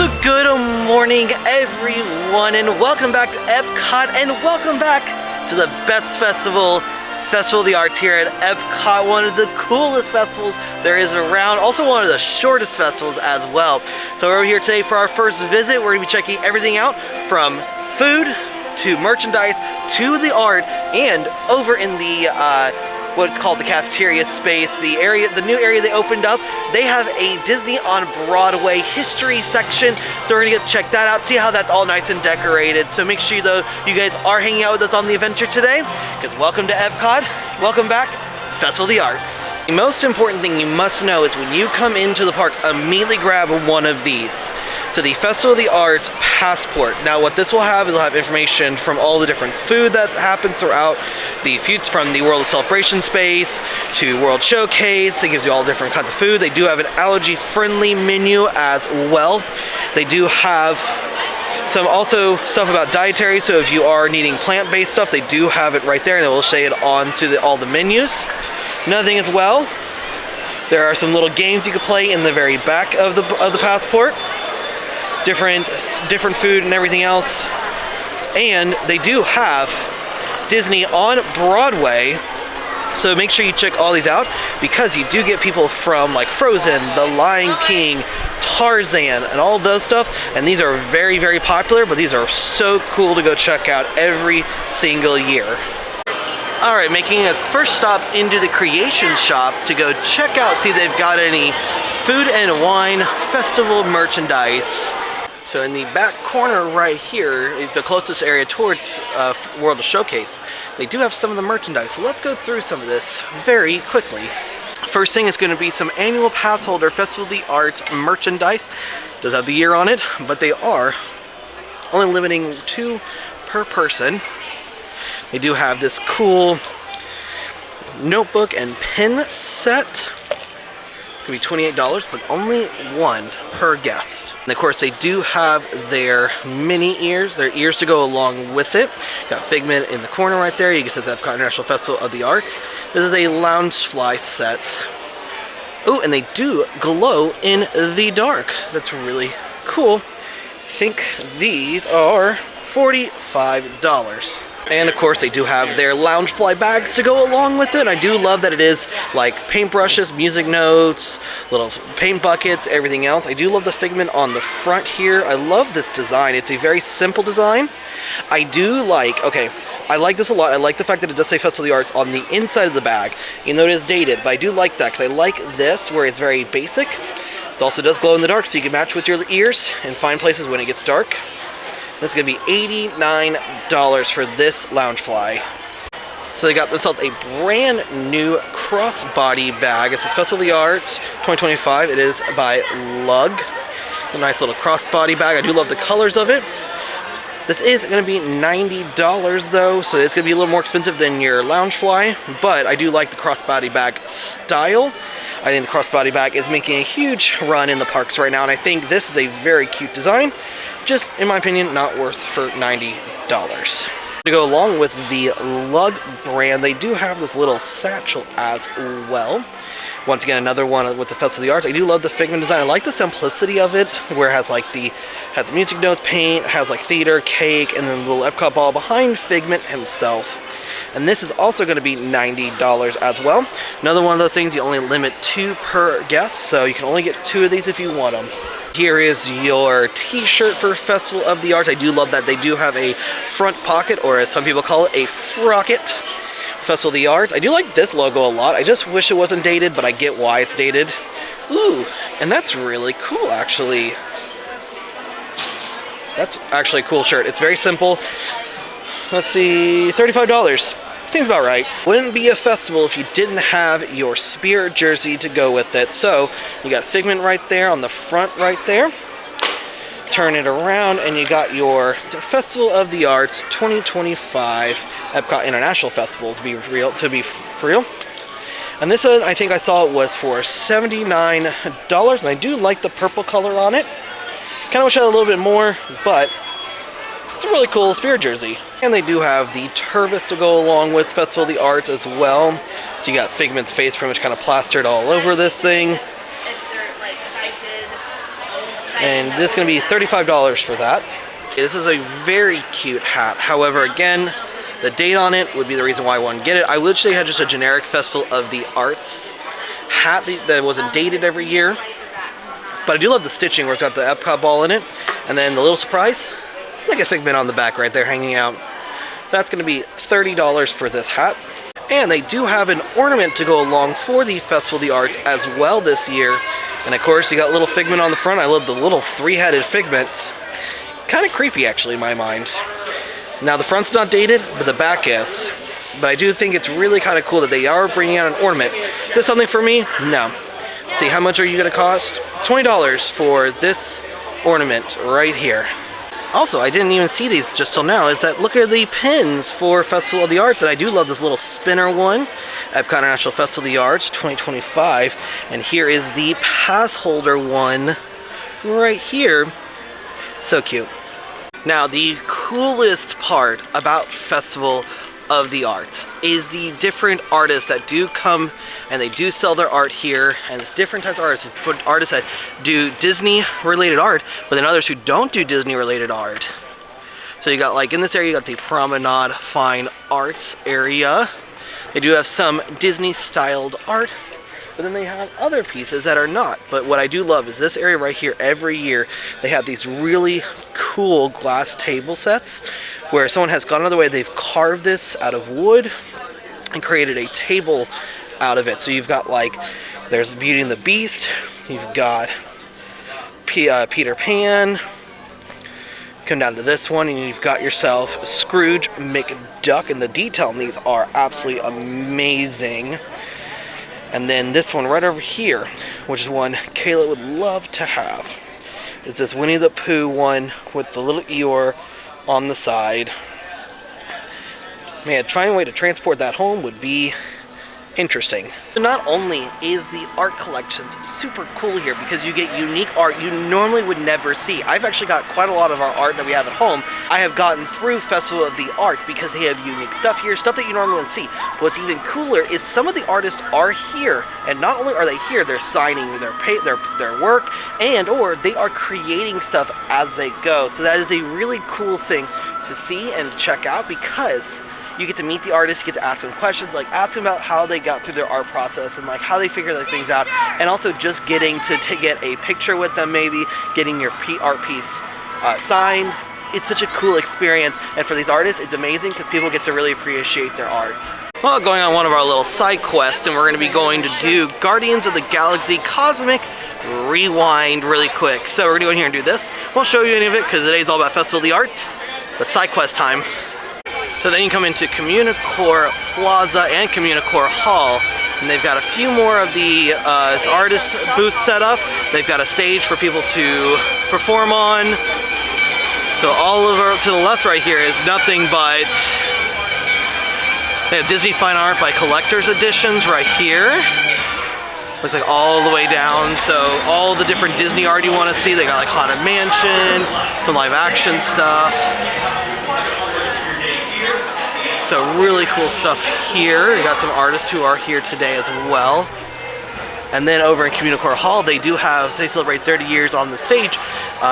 So good morning everyone, and welcome back to Epcot, and welcome back to the best festival of the arts here at Epcot. One of the coolest festivals there is around, also one of the shortest festivals as well. So we're here today for our first visit. We're going to be checking everything out, from food to merchandise to the art, and over in the what's called the cafeteria space, the new area they opened up, they have a Disney on Broadway history section. So we're gonna get to check that out, see how that's all nice and decorated. So make sure though you guys are hanging out with us on the adventure today, because welcome to Epcot, welcome back, Festival of the Arts. The most important thing you must know is when you come into the park, immediately grab one of these. So the Festival of the Arts passport. Now what this will have is it'll have information from all the different food that happens throughout the from the World of Celebration space to World Showcase. It gives you all different kinds of food. They do have an allergy-friendly menu as well. They do have some also stuff about dietary, so if you are needing plant-based stuff, they do have it right there, and it will say it on to all the menus. Another thing as well, there are some little games you can play in the very back of the passport. Different food and everything else. And they do have Disney on Broadway, so make sure you check all these out, because you do get people from like Frozen, The Lion King, Tarzan, and all those stuff, and these are very, very popular, but these are so cool to go check out every single year. Alright, making a first stop into the Creation Shop to go check out, see if they've got any food and wine festival merchandise. So in the back corner right here, the closest area towards World of Showcase, they do have some of the merchandise. So let's go through some of this very quickly. First thing is going to be some annual pass holder Festival of the Arts merchandise. It does have the year on it, but they are only limiting 2 per person. They do have this cool notebook and pen set. It's going to be $28, but only 1 per guest. And of course, they do have their mini ears, their ears to go along with it. Got Figment in the corner right there. You can see it's Epcot International Festival of the Arts. This is a Loungefly set. Oh, and they do glow in the dark. That's really cool. I think these are $45. And of course they do have their Loungefly bags to go along with it. I do love that it is like paintbrushes, music notes, little paint buckets, everything else. I do love the Figment on the front here. I love this design. It's a very simple design. I do like, I like this a lot. I like the fact that it does say Festival of the Arts on the inside of the bag. You know it is dated, but I do like that because I like this where it's very basic. It also does glow in the dark, so you can match with your ears and find places when it gets dark. That's going to be $89 for this Loungefly. So they got themselves a brand new crossbody bag. It says Festival of the Arts 2025. It is by Lug. A nice little crossbody bag. I do love the colors of it. This is going to be $90 though, so it's going to be a little more expensive than your Loungefly, but I do like the crossbody bag style. I think the crossbody bag is making a huge run in the parks right now, and I think this is a very cute design. Just, in my opinion, not worth for $90. To go along with the Lug brand, they do have this little satchel as well. Once again, another one with the Festival of the Arts. I do love the Figment design. I like the simplicity of it, where it has like has music notes, paint, has like theater, cake, and then the little Epcot ball behind Figment himself. And this is also going to be $90 as well. Another one of those things, you only limit 2 per guest, so you can only get 2 of these if you want them. Here is your t-shirt for Festival of the Arts. I do love that they do have a front pocket, or as some people call it, a frocket. Festival of the Arts. I do like this logo a lot. I just wish it wasn't dated, but I get why it's dated. Ooh, and that's really cool, actually. That's actually a cool shirt. It's very simple. Let's see, $35. Seems about right. Wouldn't be a festival if you didn't have your Spirit jersey to go with it. So you got Figment right there on the front right there. Turn it around and you got your Festival of the Arts 2025 Epcot International Festival to be real. And this one, I think I saw it was for $79, and I do like the purple color on it. Kind of wish I had a little bit more, but it's a really cool Spirit jersey. And they do have the Turvis to go along with Festival of the Arts as well. So you got Figment's face pretty much kind of plastered all over this thing. And this is going to be $35 for that. This is a very cute hat. However, again, the date on it would be the reason why I wanted to get it. I wish they had just a generic Festival of the Arts hat that wasn't dated every year. But I do love the stitching where it's got the Epcot ball in it. And then the little surprise, like a figment on the back right there hanging out. So that's going to be $30 for this hat. And they do have an ornament to go along for the Festival of the Arts as well this year. And of course, you got little figment on the front. I love the little three-headed figment. Kind of creepy, actually, in my mind. Now, the front's not dated, but the back is. But I do think it's really kind of cool that they are bringing out an ornament. Is this something for me? No. See, how much are you going to cost? $20 for this ornament right here. Also, I didn't even see these just till now, is that look at the pins for Festival of the Arts, and I do love this little spinner one. Epcot International Festival of the Arts 2025. And here is the pass holder one right here. So cute. Now, the coolest part about Festival of the Arts is the different artists that do come and they do sell their art here, and it's different types of artists. It's artists that do Disney related art, but then others who don't do Disney related art. So you got, like, in this area you got the Promenade Fine Arts area. They do have some Disney styled art, but then they have other pieces that are not. But what I do love is this area right here. Every year they have these really cool glass table sets where someone has gone out of the way, they've carved this out of wood and created a table out of it. So you've got, like, there's Beauty and the Beast, you've got Peter Pan, come down to this one and you've got yourself Scrooge McDuck, and the detail in these are absolutely amazing. And then this one right over here, which is one Kayla would love to have, is this Winnie the Pooh one with the little Eeyore on the side. Man, trying a way to transport that home would be interesting. Not only is the art collections super cool here because you get unique art you normally would never see. I've actually got quite a lot of our art that we have at home I have gotten through Festival of the Arts because they have unique stuff here, stuff that you normally wouldn't see. What's even cooler is some of the artists are here, and not only are they here, they're signing their work, and or they are creating stuff as they go. So that is a really cool thing to see and check out, because you get to meet the artists, you get to ask them questions, like ask them about how they got through their art process and like how they figure those things out, and also just getting to get a picture with them, maybe getting your art piece signed. It's such a cool experience, and for these artists it's amazing because people get to really appreciate their art. Well, going on one of our little side quests, and we're going to be going to do Guardians of the Galaxy Cosmic Rewind really quick. So we're going to go in here and do this. Won't show you any of it because today's all about Festival of the Arts, but side quest time. So then you come into Communicore Plaza and Communicore Hall, and they've got a few more of the artist booths set up. They've got a stage for people to perform on. So all over to the left right here is nothing but, they have Disney Fine Art by Collector's Editions right here. Looks like all the way down, so all the different Disney art you want to see. They got like Haunted Mansion, some live action stuff. So really cool stuff here. You got some artists who are here today as well. And then over in Communicore Hall, they celebrate 30 years on the stage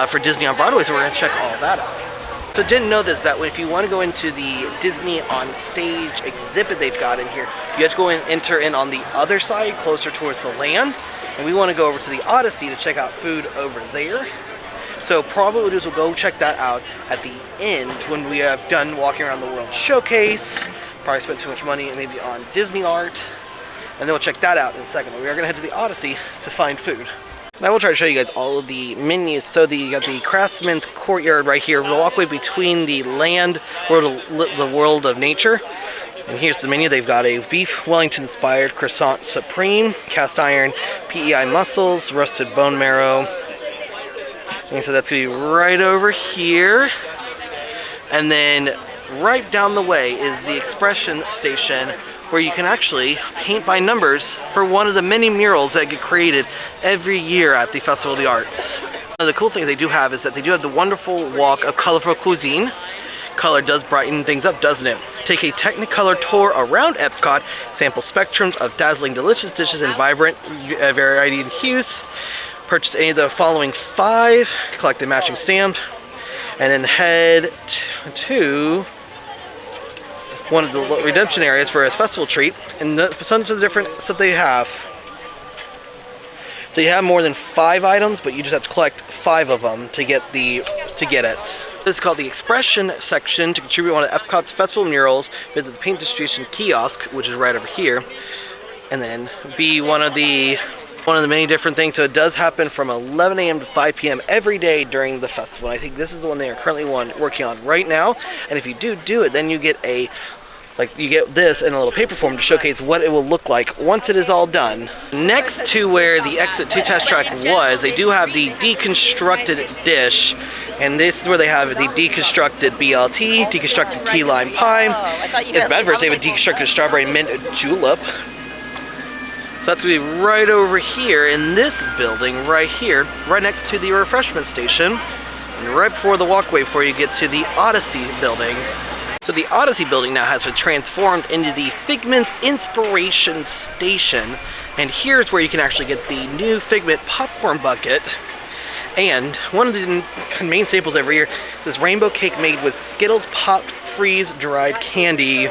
for Disney on Broadway, so we're gonna check all that out. So didn't know this, that if you want to go into the Disney on Stage exhibit they've got in here, you have to go and enter in on the other side, closer towards the land. And we want to go over to the Odyssey to check out food over there. So probably we'll go check that out at the end when we have done walking around the World Showcase. Probably spent too much money maybe on Disney art. And then we'll check that out in a second. But we are going to head to the Odyssey to find food. Now we'll try to show you guys all of the menus. So you got the Craftsman's Courtyard right here, the walkway between the land, the world of nature. And here's the menu. They've got a beef Wellington inspired croissant supreme, cast iron PEI mussels, roasted bone marrow. And so that's going to be right over here. And then right down the way is the Expression Station, where you can actually paint by numbers for one of the many murals that get created every year at the Festival of the Arts. One of the cool things they do have is that they do have the wonderful walk of colorful cuisine. Color does brighten things up, doesn't it? Take a Technicolor tour around Epcot, sample spectrums of dazzling delicious dishes in vibrant variety in hues. purchase any of the following 5, collect the matching stamp, and then head to one of the redemption areas for his festival treat, and some of the different stuff they have. So you have more than 5 items, but you just have to collect 5 of them to get it. This is called the Expression section. To contribute one of Epcot's festival murals, visit the paint distribution kiosk, which is right over here, and then be one of the many different things. So it does happen from 11 a.m. to 5 p.m. every day during the festival. And I think this is the one they are currently working on right now. And if you do it, then you get you get this in a little paper form to showcase what it will look like once it is all done. Next to where the Exit 2 test track was, they do have the deconstructed dish, and this is where they have the deconstructed BLT, deconstructed key lime pie. It's Bedford, they have a deconstructed strawberry mint julep. So that's going to be right over here in this building right here, right next to the refreshment station, and right before the walkway before you get to the Odyssey building. So the Odyssey building now has been transformed into the Figment Inspiration Station, and here's where you can actually get the new Figment popcorn bucket. And one of the main staples every year is this rainbow cake made with Skittles popped freeze-dried candy.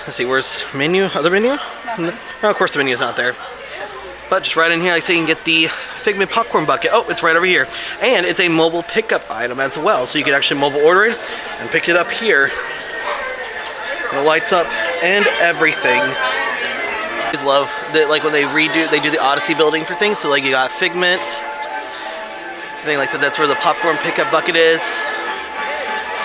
Let's see, where's menu? Other menu? No, of course the menu is not there. But just right in here, like I say, you can get the Figment popcorn bucket. Oh, it's right over here. And it's a mobile pickup item as well. So you can actually mobile order it and pick it up here. And it lights up and everything. I just love that, like when they do the Odyssey building for things. So like you got Figment. I think like I said, that's where the popcorn pickup bucket is.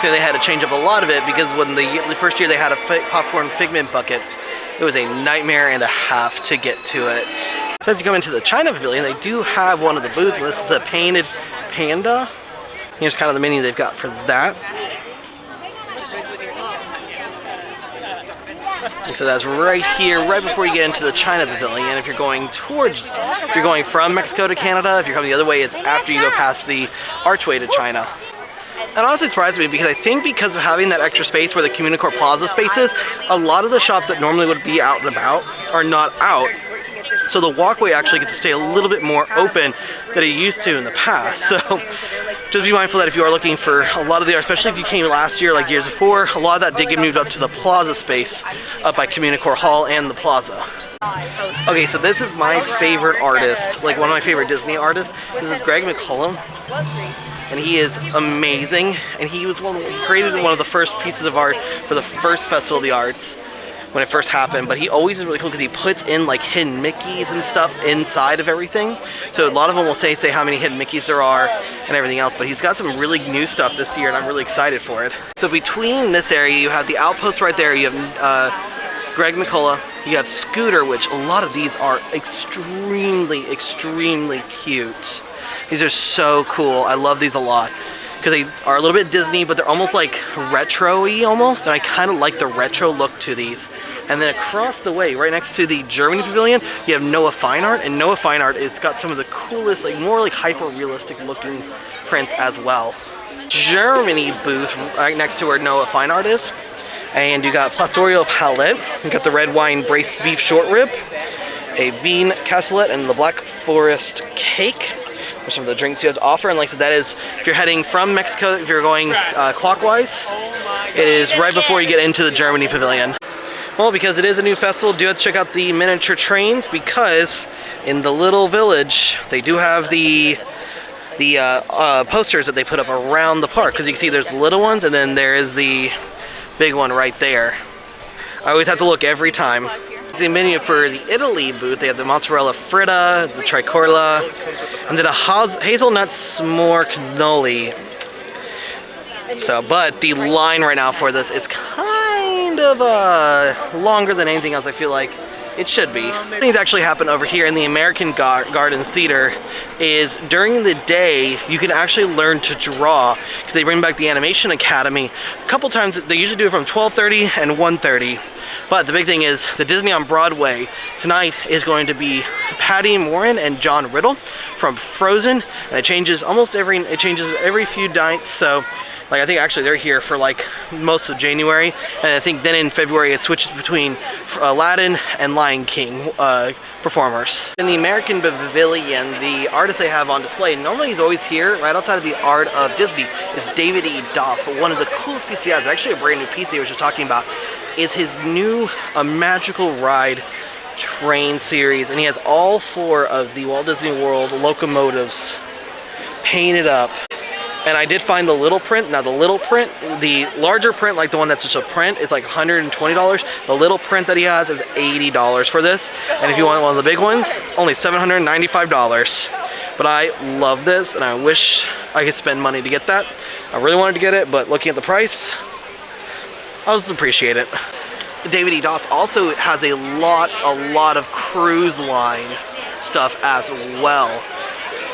So they had to change up a lot of it because when the first year they had a popcorn Figment bucket, it was a nightmare and a half to get to it. So as you come into the China Pavilion, they do have one of the booths, and this is the Painted Panda. Here's kind of the menu they've got for that. And so that's right here, right before you get into the China Pavilion. If you're going from Mexico to Canada, if you're coming the other way, it's after you go past the archway to China. And honestly, it surprised me because of having that extra space where the Communicore Plaza space is, a lot of the shops that normally would be out and about are not out. So the walkway actually gets to stay a little bit more open than it used to in the past. So just be mindful that if you are looking for a lot of the art, especially if you came last year like years before, a lot of that did get moved up to the Plaza space up by Communicore Hall and the Plaza. Okay, so this is my favorite artist, like one of my favorite Disney artists. This is Greg McCollum. And he is amazing, and he created one of the first pieces of art for the first Festival of the Arts when it first happened. But he always is really cool because he puts in like hidden Mickeys and stuff inside of everything. So a lot of them will say how many hidden Mickeys there are and everything else, but he's got some really new stuff this year, and I'm really excited for it. So between this area, you have the Outpost right there, you have Greg McCullough, you have Scooter, which a lot of these are extremely cute. These are so cool. I love these a lot because they are a little bit Disney, but they're almost like retro-y almost, and I kind of like the retro look to these. And then across the way, right next to the Germany Pavilion, you have Noah Fine Art, and Noah Fine Art has got some of the coolest, like more like hyper-realistic looking prints as well. Germany booth right next to where Noah Fine Art is, and you got Plastorio Palette, you got the red wine braised beef short rib, a bean cassoulet, and the Black Forest cake. Some of the drinks you have to offer, and like I said, that is if you're heading from Mexico, if you're going clockwise, it is right before you get into the Germany Pavilion. Well, because it is a new festival, do have to check out the miniature trains, because in the little village they do have the posters that they put up around the park, because you can see there's little ones and then there is the big one right there. I always have to look every time. The menu for the Italy booth, they have the mozzarella fritta, the tricola, and then a hazelnut s'more cannoli. So, but the line right now for this is kind of longer than anything else I feel like it should be. Things actually happen over here in the American Gardens Theater is during the day you can actually learn to draw, because they bring back the Animation Academy a couple times. They usually do it from 12:30 and 1:30. But the big thing is the Disney on Broadway tonight is going to be Patty Morin and John Riddle from Frozen, and it changes every few nights. So Like I think actually they're here for like most of January, and I think then in February it switches between Aladdin and Lion King performers. In the American Pavilion, the artist they have on display, normally he's always here right outside of the Art of Disney, is David E. Doss. But one of the coolest pieces he has, actually a brand new piece they were just talking about, is his new Magical Ride train series, and he has all 4 of the Walt Disney World locomotives painted up. And I did find the little print. Now the little print, the larger print, like the one that's just a print, is like $120. The little print that he has is $80 for this. And if you want one of the big ones, only $795. But I love this, and I wish I could spend money to get that. I really wanted to get it, but looking at the price, I'll just appreciate it. David E. Doss also has a lot of cruise line stuff as well.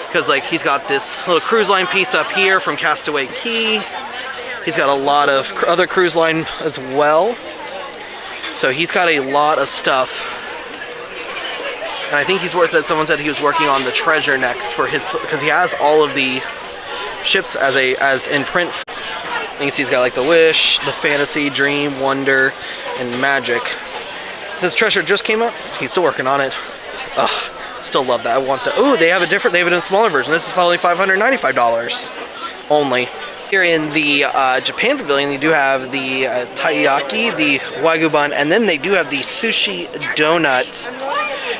Because like he's got this little cruise line piece up here from Castaway Cay. He's got a lot of other cruise line as well. So he's got a lot of stuff. And I think someone said he was working on the Treasure next for his, because he has all of the ships as in print. You can see he's got like the Wish, the Fantasy, Dream, Wonder, and Magic. Since Treasure just came out, he's still working on it. Ugh. Still love that. I want that. Oh, they have it in a smaller version. This is only $595 only. Here in the Japan Pavilion, you do have the taiyaki, the wagyu bun, and then they do have the sushi donut.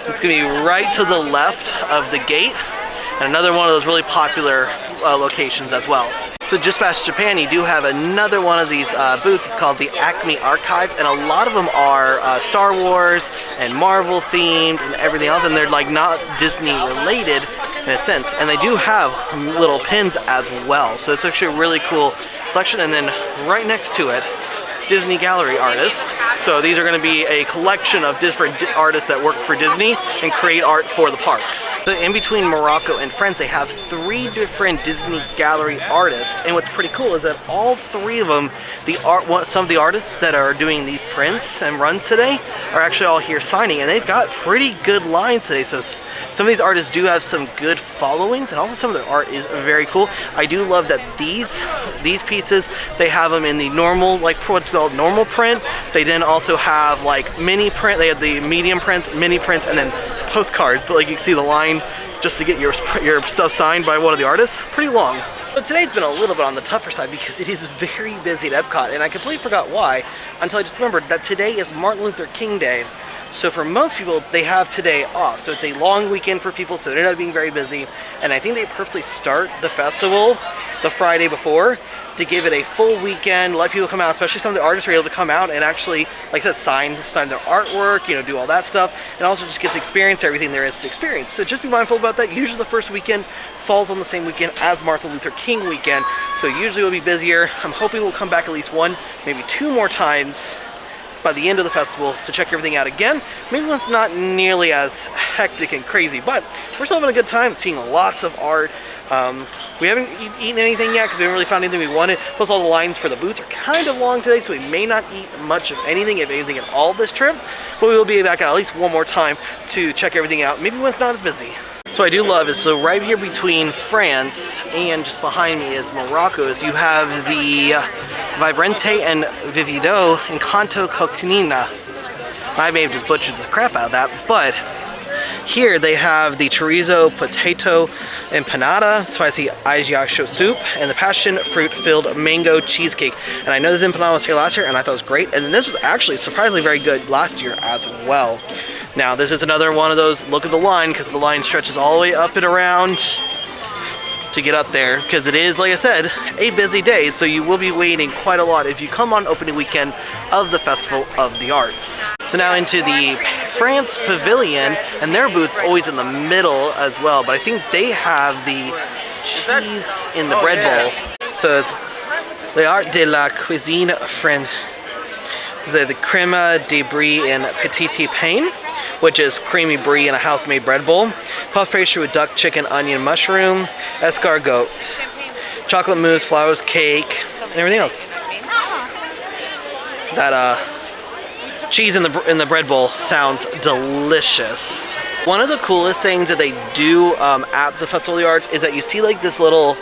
It's going to be right to the left of the gate, and another one of those really popular locations as well. So just past Japan, you do have another one of these booths. It's called the Acme Archives, and a lot of them are Star Wars and Marvel themed and everything else, and they're like not Disney related in a sense. And they do have little pins as well, so it's actually a really cool selection. And then right next to it, Disney Gallery artist. So these are going to be a collection of different artists that work for Disney and create art for the parks. But in between Morocco and France, they have 3 different Disney Gallery artists, and what's pretty cool is that all 3 of them, some of the artists that are doing these prints and runs today are actually all here signing, and they've got pretty good lines today. So some of these artists do have some good followings, and also some of their art is very cool. I do love that these pieces, they have them in the normal, like what's called normal print. They then also have like mini print. They have the medium prints, mini prints, and then postcards. But like you can see the line just to get your stuff signed by one of the artists, pretty long. But today's been a little bit on the tougher side because it is very busy at Epcot, and I completely forgot why until I just remembered that today is Martin Luther King Day. So for most people, they have today off. So it's a long weekend for people, so they end up being very busy. And I think they purposely start the festival the Friday before to give it a full weekend, let people come out, especially some of the artists are able to come out and actually, like I said, sign their artwork, do all that stuff, and also just get to experience everything there is to experience. So just be mindful about that. Usually the first weekend falls on the same weekend as Martin Luther King weekend, so usually we'll be busier. I'm hoping we'll come back at least 1, maybe 2 more times by the end of the festival to check everything out again. Maybe it's not nearly as hectic and crazy, but we're still having a good time, seeing lots of art. We haven't eaten anything yet because we haven't really found anything we wanted. Plus all the lines for the booths are kind of long today, so we may not eat much of anything, if anything at all this trip. But we will be back at least 1 more time to check everything out, maybe when it's not as busy. So what I do love is, so right here between France and just behind me is Morocco, is you have the Vibrante and Vivido and Canto Coquina. I may have just butchered the crap out of that, but here they have the chorizo potato empanada, spicy ajiaco soup, and the passion fruit-filled mango cheesecake. And I know this empanada was here last year, and I thought it was great. And then this was actually surprisingly very good last year as well. Now, this is another one of those, look at the line, because the line stretches all the way up and around to get up there, because it is, like I said, a busy day, so you will be waiting quite a lot if you come on opening weekend of the Festival of the Arts. So now into the France Pavilion, and their booth's always in the middle as well, but I think they have the cheese in the bread bowl. So it's l'art de la cuisine French, the crème de brie and petit pain, which is creamy brie in a house-made bread bowl, puff pastry with duck, chicken, onion, mushroom, escargot, chocolate mousse, flowers, cake, and everything else. That cheese in the bread bowl sounds delicious. One of the coolest things that they do at the Festival of the Arts is that you see like this little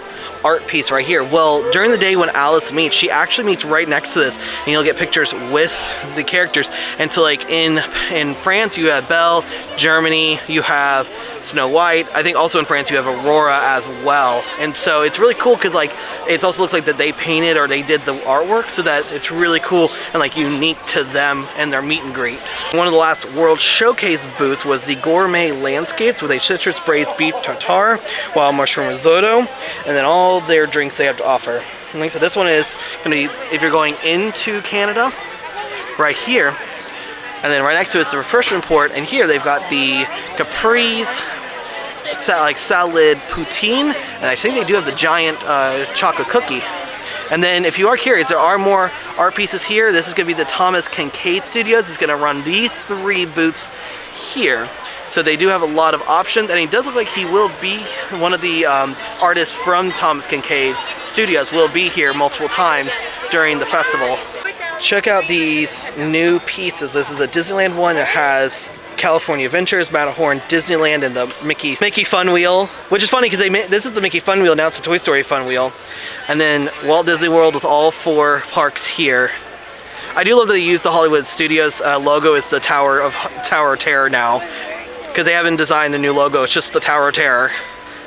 art piece right here. Well, during the day when Alice meets, she actually meets right next to this, and you'll get pictures with the characters. And so like in France you have Belle, Germany you have Snow White. I think also in France you have Aurora as well. And so it's really cool because like it also looks like that they painted or they did the artwork, so that it's really cool and like unique to them and their meet and greet. One of the last World Showcase booths was the gourmet landscapes with a citrus braised beef tartare, wild mushroom risotto, and then all their drinks they have to offer. And like I said, this one is going to be, if you're going into Canada, right here. And then right next to it is the refreshment port, and here they've got the Capri's like salad poutine, and I think they do have the giant chocolate cookie. And then if you are curious, there are more art pieces here. This is going to be the Thomas Kincaid Studios. It's going to run these 3 booths here. So they do have a lot of options, and he does look like he will be one of the artists from Thomas Kincaid Studios will be here multiple times during the festival. Check out these new pieces. This is a Disneyland one. It has California Adventures, Matterhorn, Disneyland, and the Mickey Fun Wheel, which is funny because this is the Mickey Fun Wheel, now it's the Toy Story Fun Wheel. And then Walt Disney World with all 4 parks here. I do love that they use the Hollywood Studios logo as the Tower of Terror now, because they haven't designed a new logo, it's just the Tower of Terror.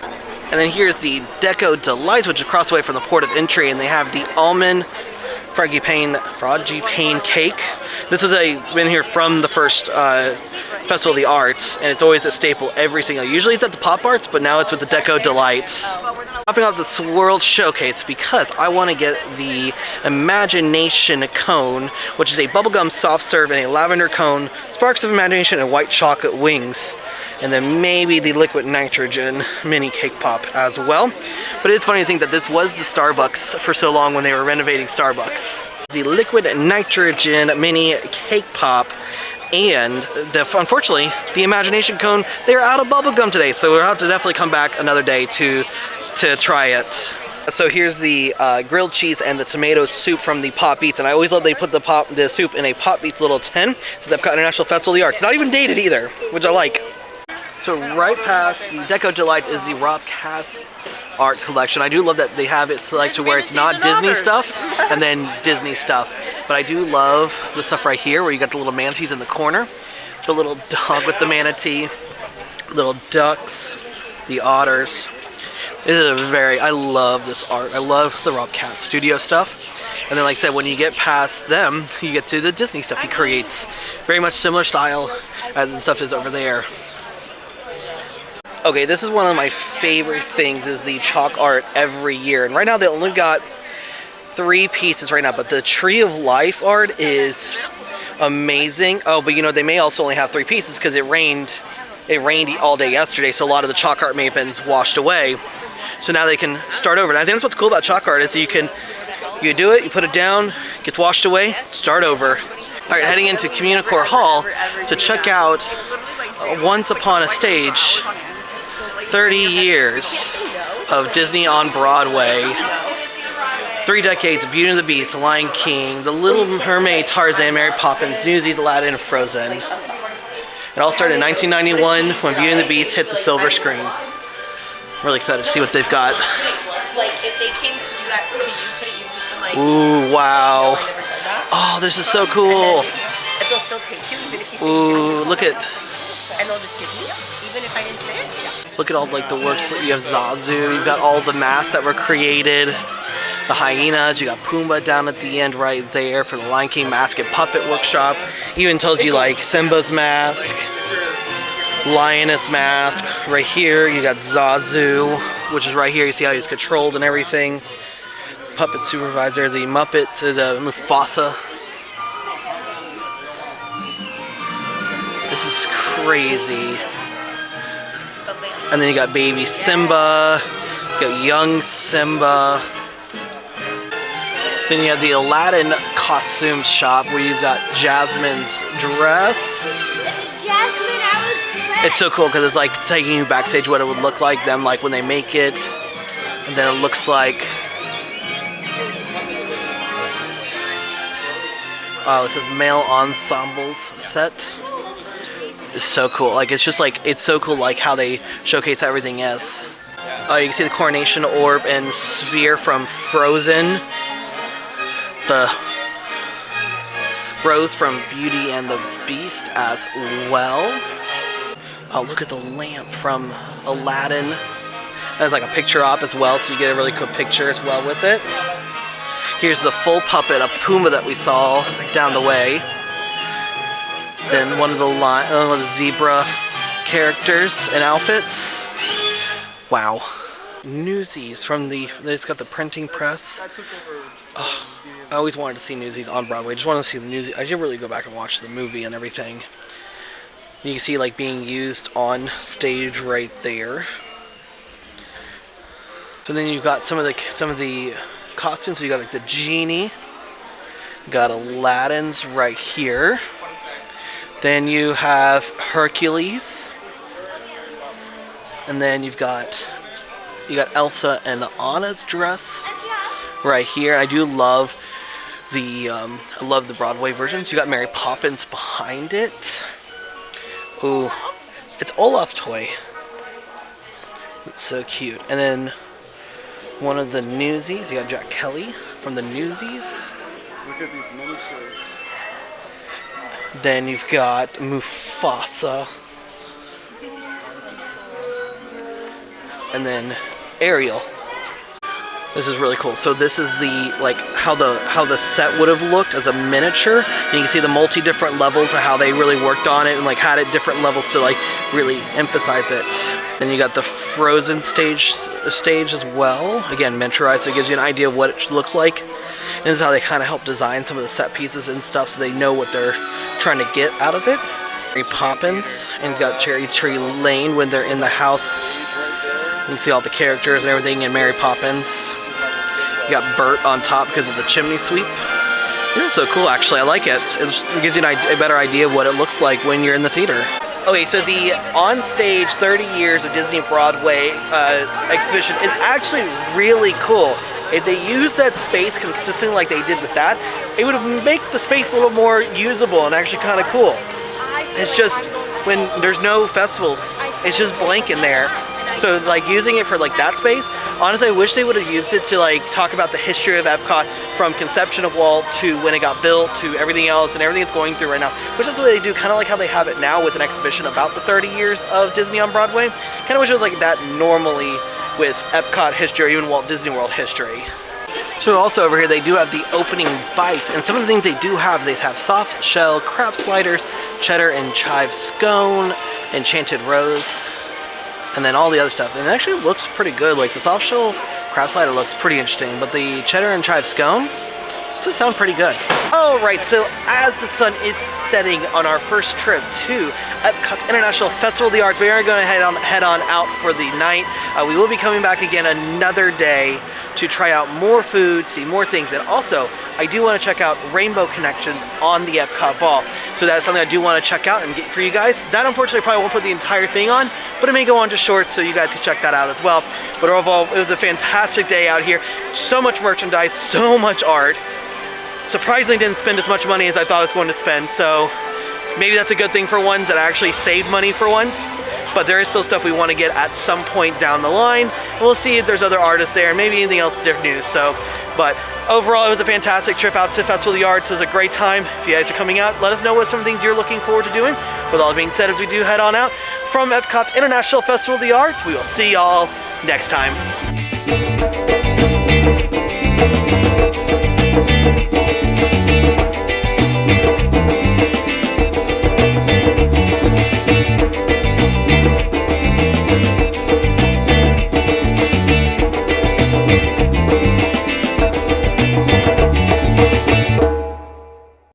And then here's the Deco Delights, which is across the way from the port of entry, and they have the almond frangipane cake. This has been here from the first Festival of the Arts, and it's always a staple every single. Usually it's at the Pop Arts, but now it's with the Deco Delights. Topping off this World Showcase because I want to get the Imagination Cone, which is a bubblegum soft serve and a lavender cone, sparks of imagination, and white chocolate wings. And then maybe the liquid nitrogen mini cake pop as well. But it's funny to think that this was the Starbucks for so long when they were renovating Starbucks. The liquid nitrogen mini cake pop, and unfortunately the Imagination Cone, they're out of bubblegum today, so we'll have to definitely come back another day to try it. So here's the grilled cheese and the tomato soup from the Pop Eats, and I always love they put the soup in a Pop Eats little tin. This is Epcot International Festival of the Arts. Not even dated either, which I like. So right past the Deco Delights is the Rob Cass Arts Collection. I do love that they have it selected where it's not Disney stuff and then Disney stuff. But I do love the stuff right here where you got the little manatees in the corner, the little dog with the manatee, little ducks, the otters. I love this art. I love the Rob Cass Studio stuff. And then like I said, when you get past them, you get to the Disney stuff he creates. Very much similar style as the stuff is over there. Okay, this is one of my favorite things, is the chalk art every year. And right now they only got 3 pieces right now, but the Tree of Life art is amazing. Oh, but you know, they may also only have 3 pieces because it rained all day yesterday, so a lot of the chalk art may have been washed away. So now they can start over. And I think that's what's cool about chalk art, is that you do it, you put it down, gets washed away, start over. All right, heading into Communicore Hall to check out Once Upon a Stage, 30 years of Disney on Broadway. 3 decades of Beauty and the Beast, The Lion King, The Little Mermaid, Tarzan, Mary Poppins, Newsies, Aladdin, and Frozen. It all started in 1991 when Beauty and the Beast hit the silver screen. I'm really excited to see what they've got. Like, if they came to do that to you, couldn't you just been like... Ooh, wow. Oh, this is so cool. And they'll still take you, even if you say Ooh, look at... And they'll just take me, even if I didn't say it? Yeah. Look at all like the works. You have Zazu, you've got all the masks that were created. The hyenas, you got Pumbaa down at the end right there for the Lion King Mask and Puppet Workshop. Even tells you like Simba's mask, Lioness mask. Right here you got Zazu, which is right here. You see how he's controlled and everything. Puppet Supervisor, the Muppet to the Mufasa. This is crazy. And then you got baby Simba, you got young Simba. Then you have the Aladdin costume shop where you've got Jasmine's dress. It's so cool because it's like taking you backstage what it would look like them like when they make it. And then it looks like... Oh, it says male ensembles set. It's so cool. Like it's just like, it's so cool like how they showcase everything is. You can see the coronation orb and sphere from Frozen. The rose from Beauty and the Beast as well. Oh, look at the lamp from Aladdin. That's like a picture op as well, so you get a really cool picture as well with it. Here's the full puppet of Pumbaa that we saw down the way. Then one of the zebra characters and outfits. Wow. Newsies from it's got the printing press. Oh, I always wanted to see Newsies on Broadway. I just want to see the Newsies. I should really go back and watch the movie and everything. You can see like being used on stage right there. So then you've got some of the costumes. So you got like the genie. You got Aladdin's right here. Then you have Hercules. And then you got Elsa and Anna's dress right here. I do love the Broadway versions. You got Mary Poppins behind it. Ooh, it's Olaf toy. It's so cute. And then one of the Newsies. You got Jack Kelly from the Newsies. Look at these miniatures. Then you've got Mufasa. And then Ariel. This is really cool. So this is the like how the set would have looked as a miniature. And you can see the different levels of how they really worked on it and like had it different levels to like really emphasize it. Then you got the Frozen stage as well. Again, miniaturized, so it gives you an idea of what it looks like. And this is how they kind of help design some of the set pieces and stuff, so they know what they're trying to get out of it. Mary Poppins, and you've got Cherry Tree Lane when they're in the house. You can see all the characters and everything in Mary Poppins. You got Bert on top because of the chimney sweep. This is so cool, actually. I like it. It gives you a better idea of what it looks like when you're in the theater. Okay, so the on-stage 30 years of Disney Broadway exhibition is actually really cool. If they use that space consistently like they did with that, it would make the space a little more usable and actually kind of cool. It's just when there's no festivals, it's just blank in there. So like using it for like that space, honestly I wish they would have used it to like talk about the history of Epcot from conception of Walt to when it got built to everything else and everything it's going through right now, which is what they do, kind of like how they have it now with an exhibition about the 30 years of Disney on Broadway. Kind of wish it was like that normally with Epcot history or even Walt Disney World history. So also over here they do have the opening bite, and some of the things they do have, they have soft shell crab sliders, cheddar and chive scone, enchanted rose, and then all the other stuff. And it actually looks pretty good. Like the soft shell crab slider looks pretty interesting, but the cheddar and chive scone does sound pretty good. Alright, so as the sun is setting on our first trip to Epcot's International Festival of the Arts, we are going to head on out for the night. We will be coming back again another day to try out more food, see more things, and also I do want to check out Rainbow Connections on the Epcot Ball. So that's something I do want to check out and get for you guys. That unfortunately probably won't put the entire thing on, but it may go on to shorts so you guys can check that out as well. But overall, it was a fantastic day out here. So much merchandise, so much art. Surprisingly didn't spend as much money as I thought I was going to spend, so maybe that's a good thing for ones that actually saved money for once. But there is still stuff we want to get at some point down the line. And we'll see if there's other artists there and maybe anything else different new. But overall, it was a fantastic trip out to Festival of the Arts. It was a great time. If you guys are coming out, let us know what some things you're looking forward to doing. With all that being said, as we do head on out from Epcot's International Festival of the Arts, we will see y'all next time.